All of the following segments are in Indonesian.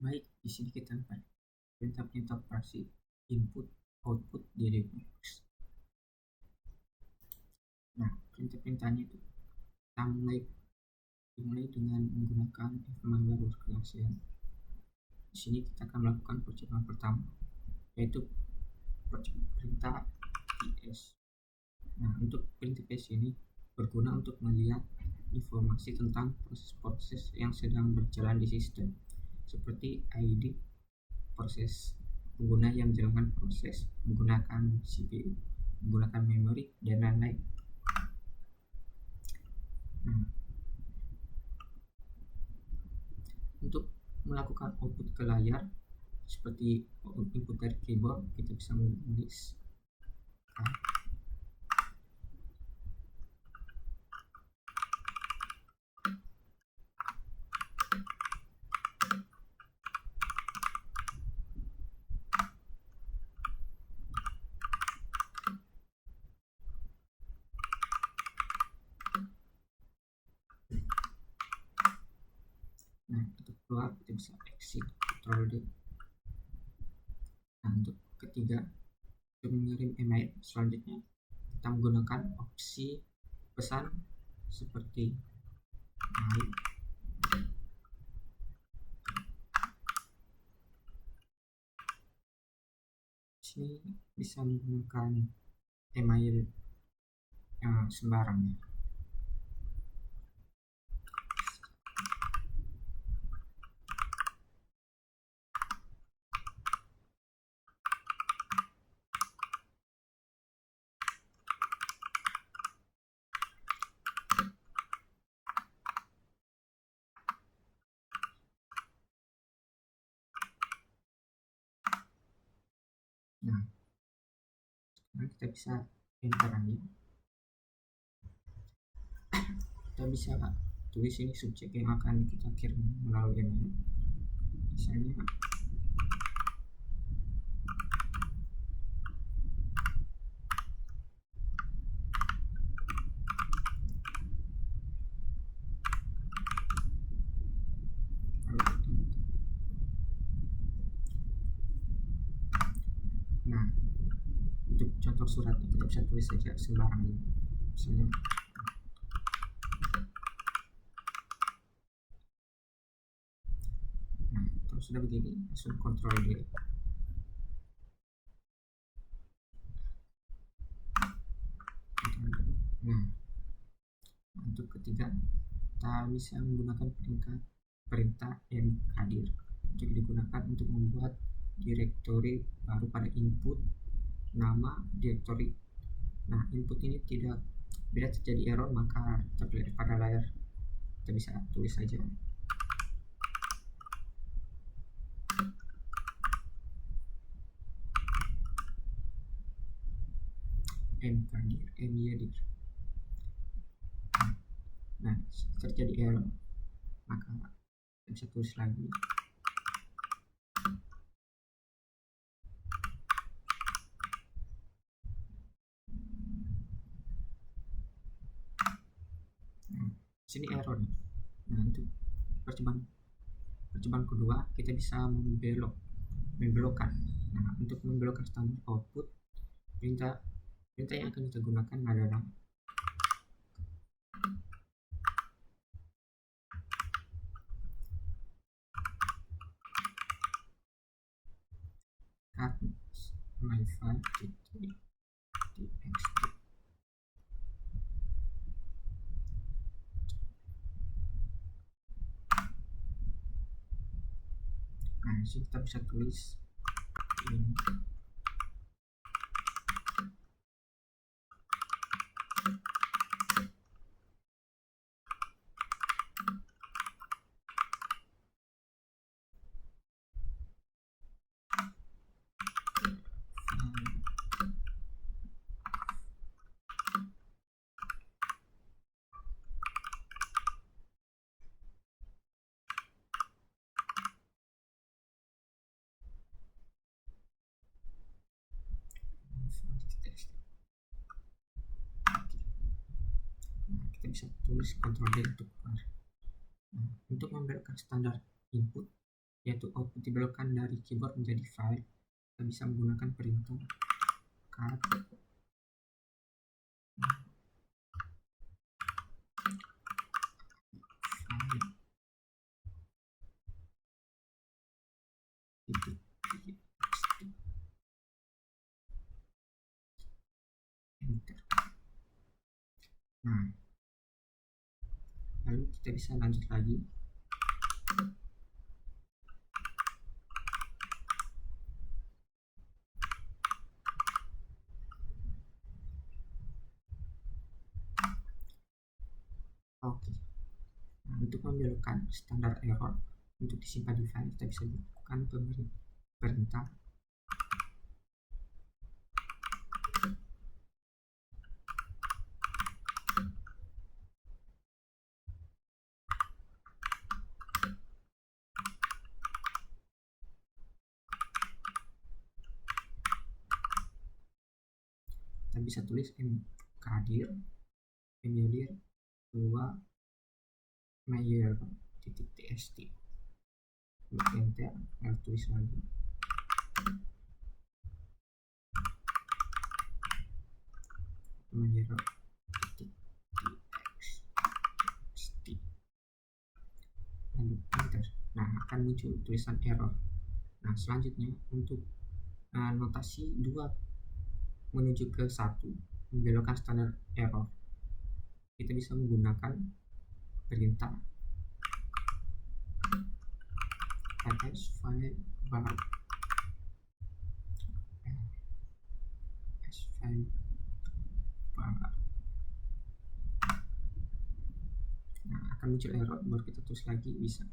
Baik, di sini kita akan perintah-perintah operasi input output di Linux. Nah, perintah-perintahnya itu kita dimulai dengan menggunakan firmware workstation. Di sini kita akan melakukan percobaan pertama, yaitu perintah ps. Nah, untuk perintah ps ini berguna untuk melihat informasi tentang proses-proses yang sedang berjalan di sistem, seperti ID proses pengguna yang menjalankan proses, menggunakan CPU, menggunakan memori, dan lain-lain. Nah, untuk melakukan output ke layar seperti input dari keyboard, kita bisa menulis Nah, untuk keluar kita bisa exit, Ctrl D. Nah, untuk ketiga, untuk mengirim email selanjutnya kita menggunakan opsi pesan seperti mail. Sini bisa menggunakan email sembarang ya. Nah, sekarang kita bisa enter aja. Kita bisa tulis ini subjek yang akan kita kirim melalui email. Misalnya nah, untuk contoh suratnya kita bisa tulis saja sembarang ini. Misalnya nah, kalau sudah begini langsung Ctrl D. Nah, untuk ketiga kita bisa menggunakan perintah mkdir untuk digunakan untuk membuat direktori baru pada input nama direktori. Nah, input ini tidak bila terjadi error maka terlihat pada layar. Kita bisa tulis saja mkdir. Nah, terjadi error maka kita bisa tulis lagi sini error. Nah, untuk percobaan kedua kita bisa membelokkan. Nah, untuk membelokkan standar output, perintah yang akan kita gunakan adalah cut my file txt. Nah, disini kita bisa tulis ini. Kita bisa tulis Ctrl D untuk keluar. Nah, untuk membelokkan standar input yaitu output dibelokkan dari keyboard menjadi file. Kita bisa menggunakan perintah cut file titik enter. Nah, lalu kita bisa lanjut lagi. Oke. Nah, untuk membelokkan standar error untuk disimpan di file, kita bisa lakukan perintah kita bisa tulis mkdir emulir 2 mayor titik txt, enter, lalu tulis lagi mayor titik txt, lalu enter. Nah, akan muncul tulisan error. Nah, selanjutnya untuk notasi 2 menuju ke 1 membelokkan standar error, kita bisa menggunakan perintah ls file bar file bar. Nah, akan muncul error, baru kita tulis lagi bisa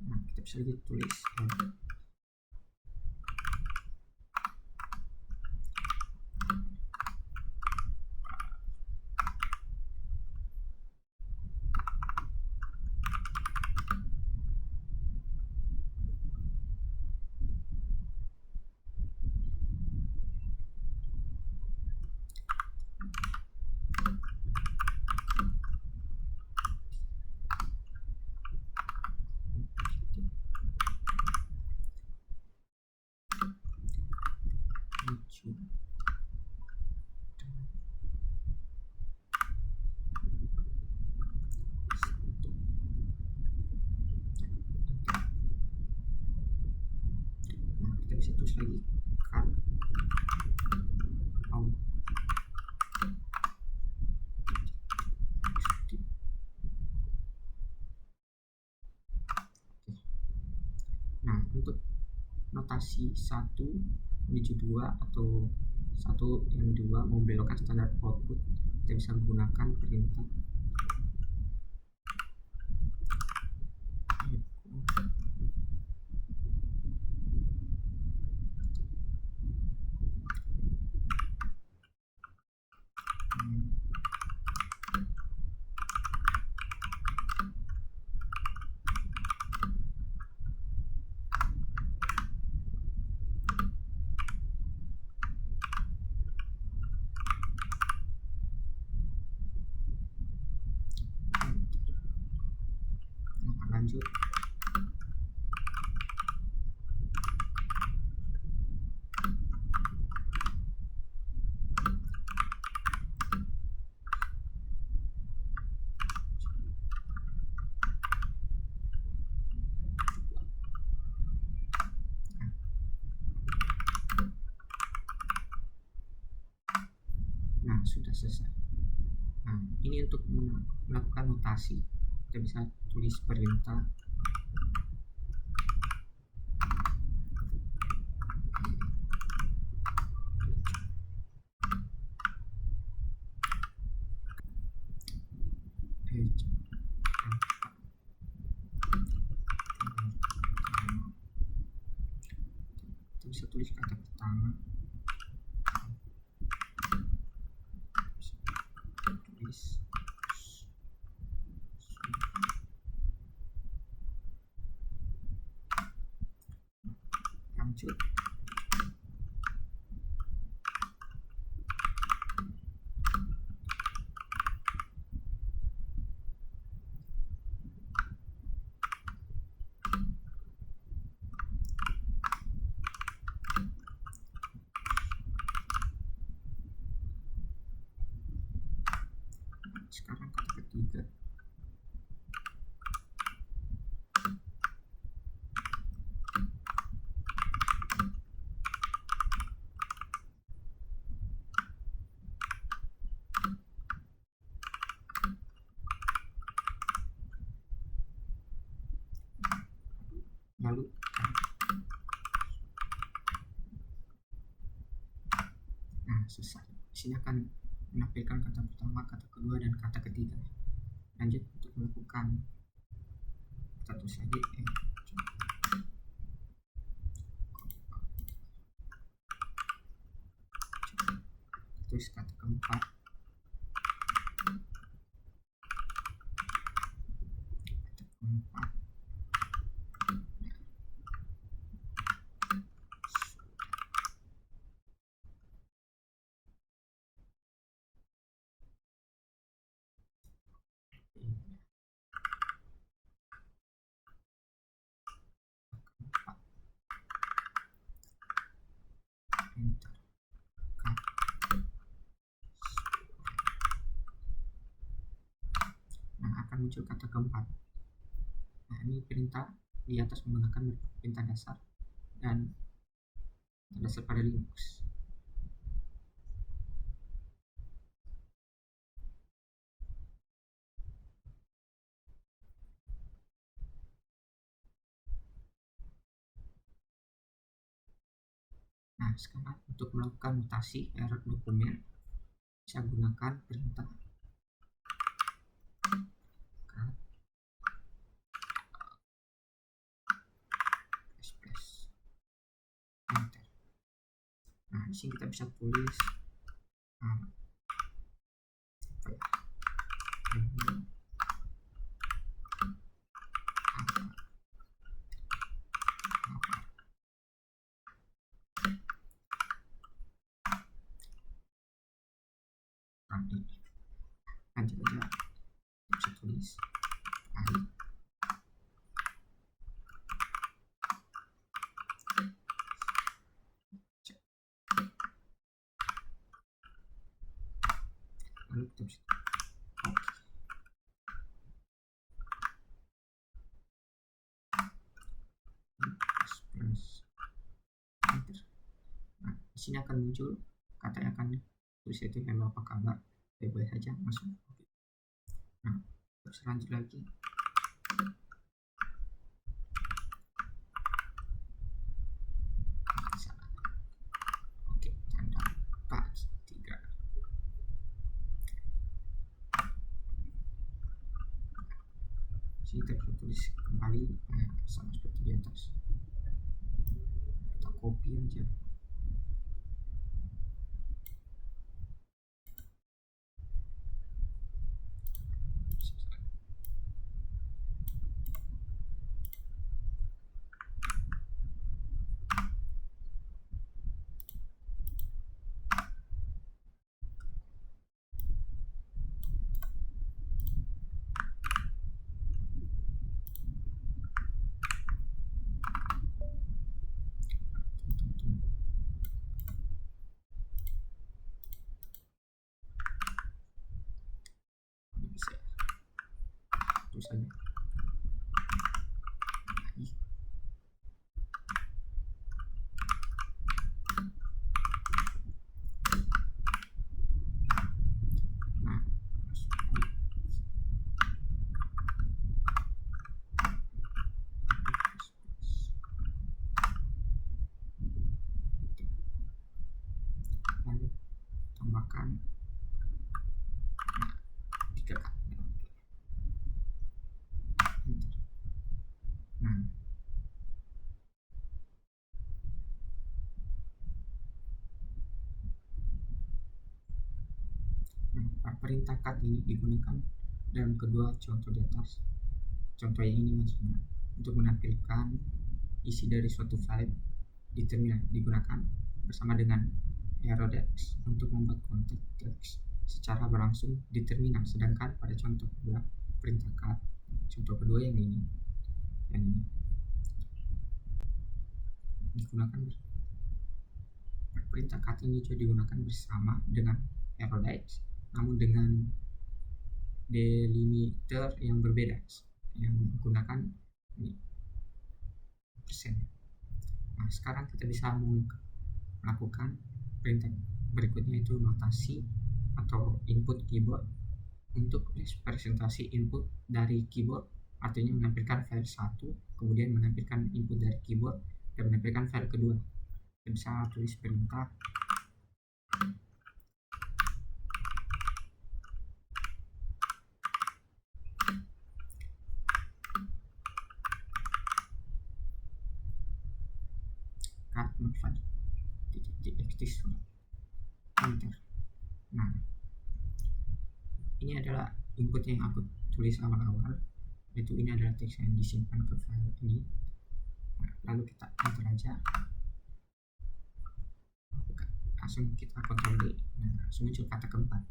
Nah, kita bisa lagi tulis bisa tulis lagi cut out. Nah, untuk notasi 1 menuju 2 atau 1 yang 2 membelokkan standar output, kita bisa menggunakan perintah lanjut. Nah, sudah selesai. Nah, ini untuk melakukan notasi, kita bisa tulis perintah Kita bisa tulis kata pertama, tulis lanjut. Sekarang kata ketiga, lalu selesai. Di sini akan menampilkan kata pertama, kata kedua, dan kata ketiga. Lanjut untuk melakukan, kita tulis lagi tulis kata keempat, enter. Nah, akan muncul kata keempat. Nah, ini perintah di atas menggunakan perintah dasar dan dasar pada Linux. Nah, sekarang untuk melakukan mutasi error dokumen, saya gunakan perintah enter. Nah, di sini kita bisa tulis lanjut aja, bisa tulis lalu kita bisa enter. Nah, di sini akan muncul kata yang akan tulis itu hello, apa kabar, baik-baik saja, masuk. Nah, terus lanjut lagi. Oke, tanda bagi 3. Sini kita bisa tulis kembali, sama seperti di atas. Kita copy aja. Terus aja. Nah, lalu tambahkan 3 kali. perintah cut ini digunakan dalam kedua contoh di atas. Contoh yang ini maksudnya untuk menampilkan isi dari suatu file di terminal digunakan bersama dengan arrow.txt untuk membuat konteks teks secara berlangsung di terminal. Sedangkan pada contoh kedua perintah cut, contoh kedua yang ini digunakan perintah cut ini juga digunakan bersama dengan arrow.txt, namun dengan delimiter yang berbeda, yang menggunakan ini persen. Nah, sekarang kita bisa melakukan perintah berikutnya, itu notasi atau input keyboard untuk representasi input dari keyboard, artinya menampilkan file 1 kemudian menampilkan input dari keyboard dan menampilkan file kedua. Kita bisa tulis perintah cut file .txt enter. Nah, ini adalah input yang aku tulis awal-awal, yaitu ini adalah teks yang disimpan ke file ini. Nah, lalu kita enter aja, langsung kita Ctrl D. Nah, langsung muncul kata keempat.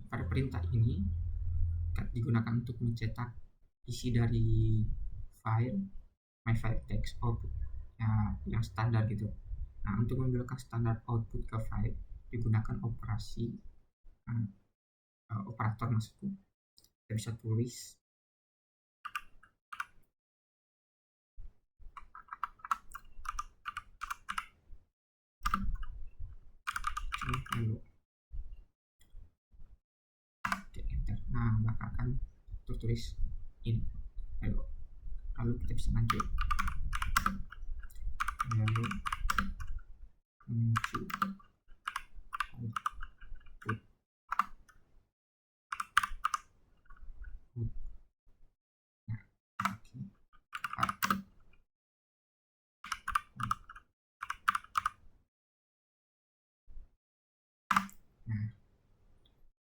Pada perintah ini digunakan untuk mencetak isi dari file myFileText output ya, yang standar gitu. Nah, untuk membelokkan standar output ke file digunakan operasi operator maksudku. Kita bisa tulis hello. Oke, enter. Nah, maka akan tertulis ini hello. Lalu kita bisa lanjut hello muncul output. Nah, oke.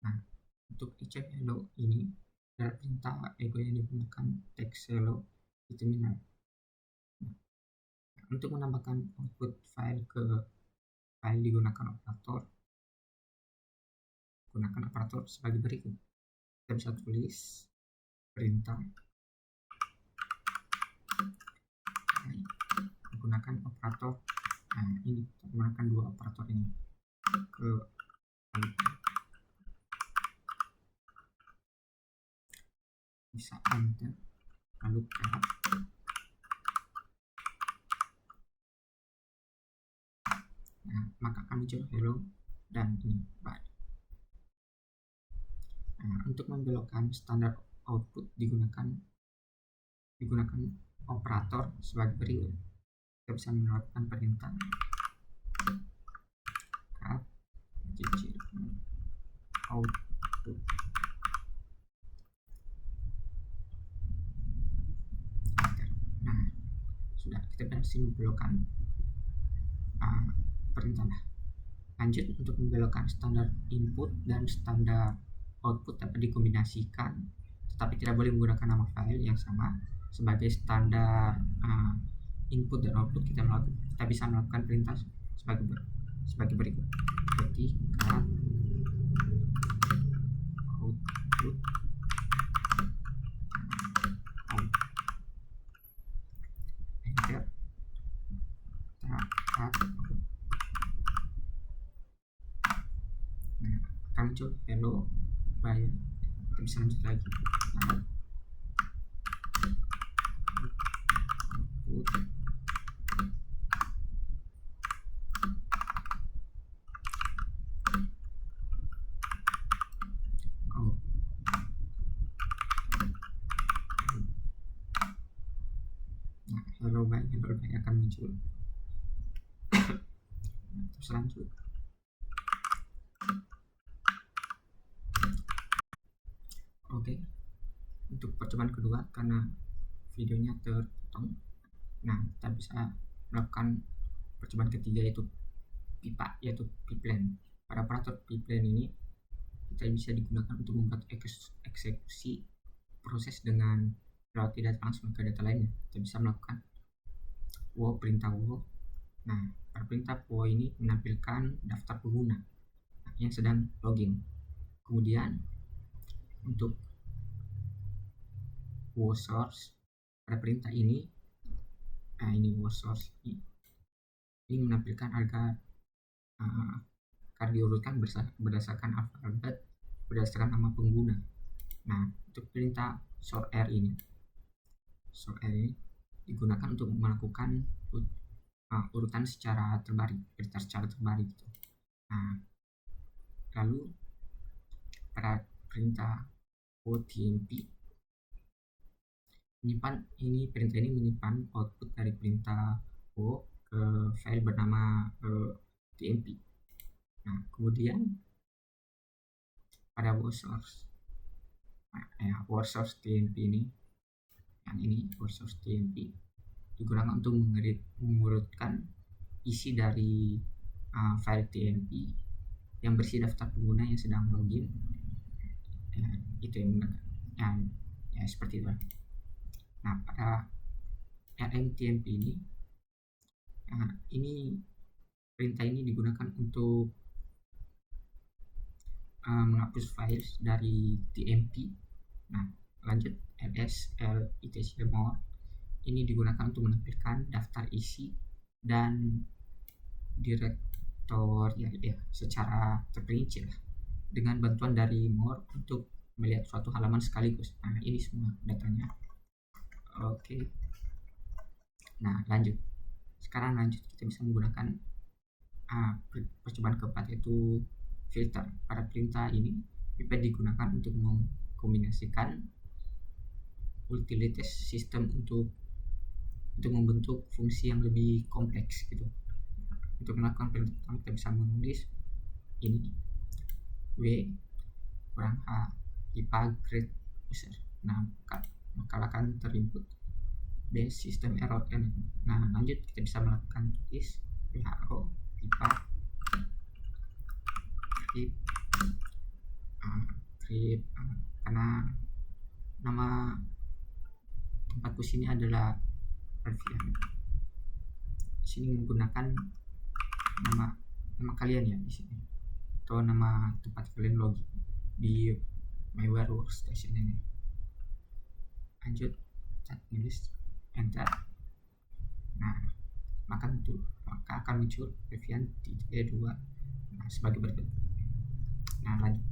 Nah, untuk eject hello ini adalah perintah ego yang digunakan teks hello di terminal. Nah, untuk menambahkan output file ke file digunakan operator, gunakan operator sebagai berikut. Kita bisa tulis perintah menggunakan operator. Nah, ini kita gunakan dua operator ini ke bisa enter lalu tab. Nah, maka akan muncul hello dan ini bye. Nah, untuk membelokkan standar output digunakan operator sebagai berikut. Kita bisa melakukan perintah cut output. Nah, sudah, kita berhasil membelokkan perintah. Lanjut, untuk membelokkan standar input dan standar output dapat dikombinasikan, tetapi tidak boleh menggunakan nama file yang sama sebagai standar input dan output. Kita bisa melakukan perintah sebagai berikut. Seperti cut output enter. Nah, akan muncul hello bye. Kita bisa lanjut lagi. Hello bye akan muncul. Terus lanjut. Oke, untuk percobaan kedua, karena videonya terpotong, nah kita bisa melakukan percobaan ketiga, yaitu pipa, yaitu pipeline. Pada operator pipeline ini kita bisa digunakan untuk membuat eksekusi proses dengan lewat tidak langsung ke data lainnya. Kita bisa melakukan perintah wo. Nah, pada perintah wo ini menampilkan daftar pengguna yang sedang login. Kemudian untuk wo source pada perintah ini, ini wo source ini menampilkan agar diurutkan berdasarkan alfabet berdasarkan nama pengguna. Nah, untuk perintah sort-r ini digunakan untuk melakukan urutan secara terbarik, gitu. Nah, lalu pada perintah otmp perintah ini menyimpan output dari perintah o ke file bernama tmp. Nah, kemudian pada wo source tmp ini, wo source tmp digunakan untuk mengurutkan isi dari file tmp yang berisi daftar pengguna yang sedang login. Itu yang menggunakan seperti itu. Nah, pada rmtmp ini perintah ini digunakan untuk menghapus file dari tmp. Nah, lanjut lslitcmore ini digunakan untuk menampilkan daftar isi dan direktori secara terperinci dengan bantuan dari more untuk melihat suatu halaman sekaligus. Nah, ini semua datanya. Oke. Nah, sekarang kita bisa menggunakan percobaan keempat, yaitu filter. Pada perintah ini pipet digunakan untuk mengkombinasikan utilities sistem untuk membentuk fungsi yang lebih kompleks gitu. Untuk melakukan perintah pertama, kita bisa menulis ini w kurang h IPA grade user. Nah, maka akan terinput base system error n. Nah, lanjut kita bisa melakukan tulis who IPA grade karena nama tempatku sini adalah Alfian. Di sini menggunakan nama kalian ya di sini, atau nama tempat kalian login di MyWare Workstation ini. Lanjut, tulis enter. Nah, maka akan muncul Alfian 2 sebagai berikut. Nah, lanjut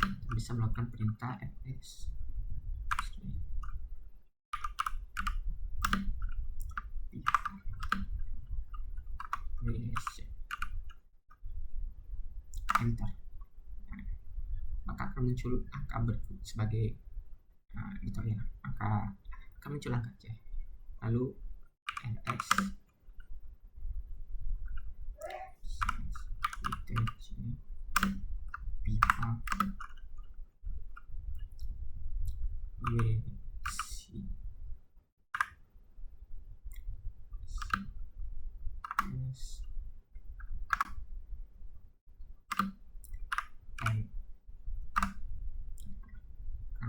kita bisa melakukan perintah fs enter. Nah, maka akan muncul angka berikut sebagai maka akan muncul angka C. Lalu ls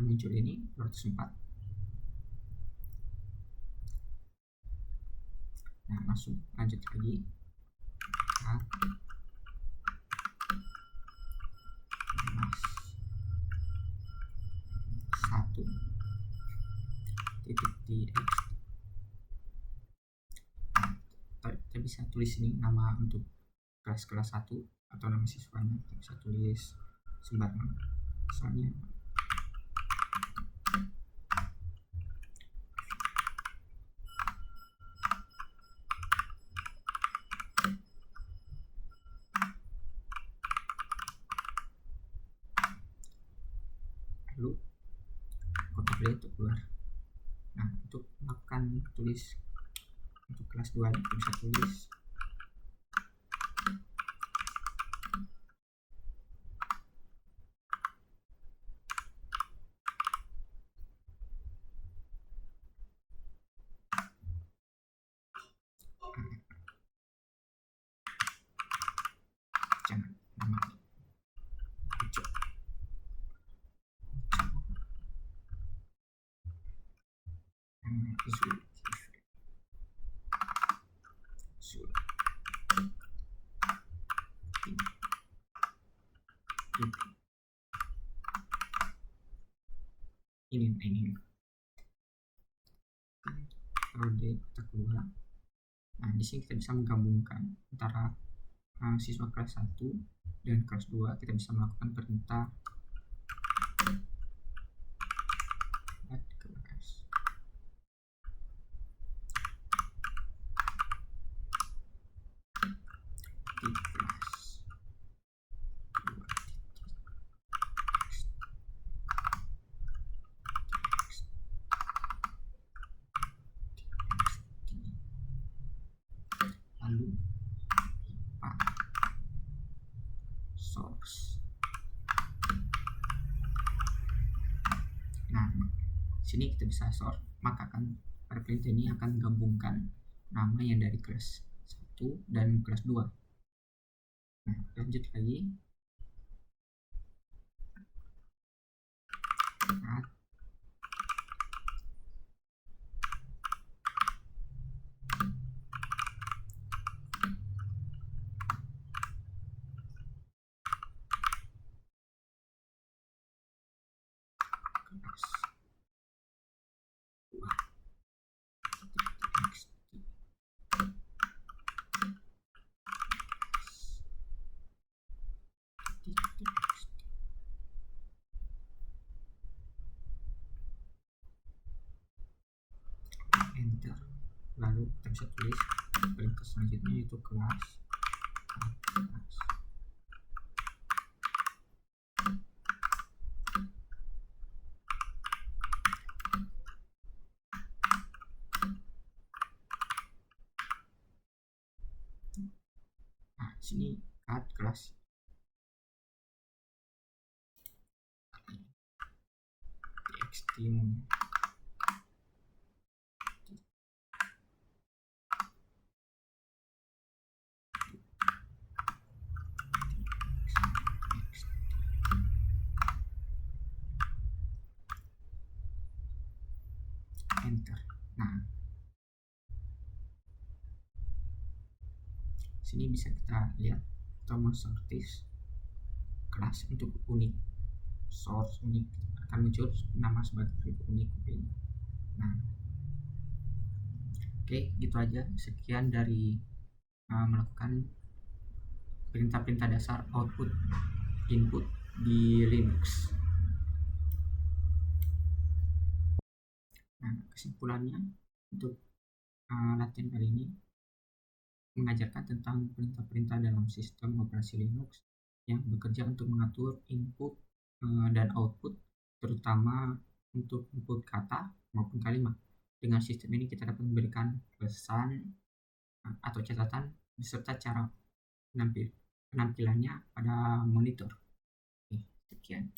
muncul ini 204. Nah, langsung lanjut lagi satu titik tx. Kita bisa tulis ini nama untuk kelas 1 atau nama siswanya. Kita bisa tulis sembarang, misalnya lalu kotak play untuk keluar. Nah, untuk melakukan tulis untuk kelas 2 kita bisa tulis jangan nama ini periode kita keluar. Nah, di sini kita bisa menggabungkan antara siswa kelas 1 dan kelas 2. Kita bisa melakukan perintah add kelas. Di kelas 2 lalu source. Nah, sini kita bisa sort, maka akan pada perintah ini akan gabungkan nama yang dari kelas 1 dan kelas 2. Nah, lanjut lagi. Add kelas 2 enter. Lalu kita bisa tulis perintah selanjutnya yaitu kelas. Nah, sini add kelas. Txt enter. Nah, sini bisa kita lihat tombol sortis kelas untuk unik, source unik akan muncul nama sebagai unik. Nah, oke, gitu aja. Sekian dari melakukan perintah-perintah dasar output input di Linux. Nah, kesimpulannya untuk latihan kali ini mengajarkan tentang perintah-perintah dalam sistem operasi Linux yang bekerja untuk mengatur input dan output, terutama untuk input kata maupun kalimat. Dengan sistem ini kita dapat memberikan pesan atau catatan beserta cara penampilannya pada monitor. Oke, sekian.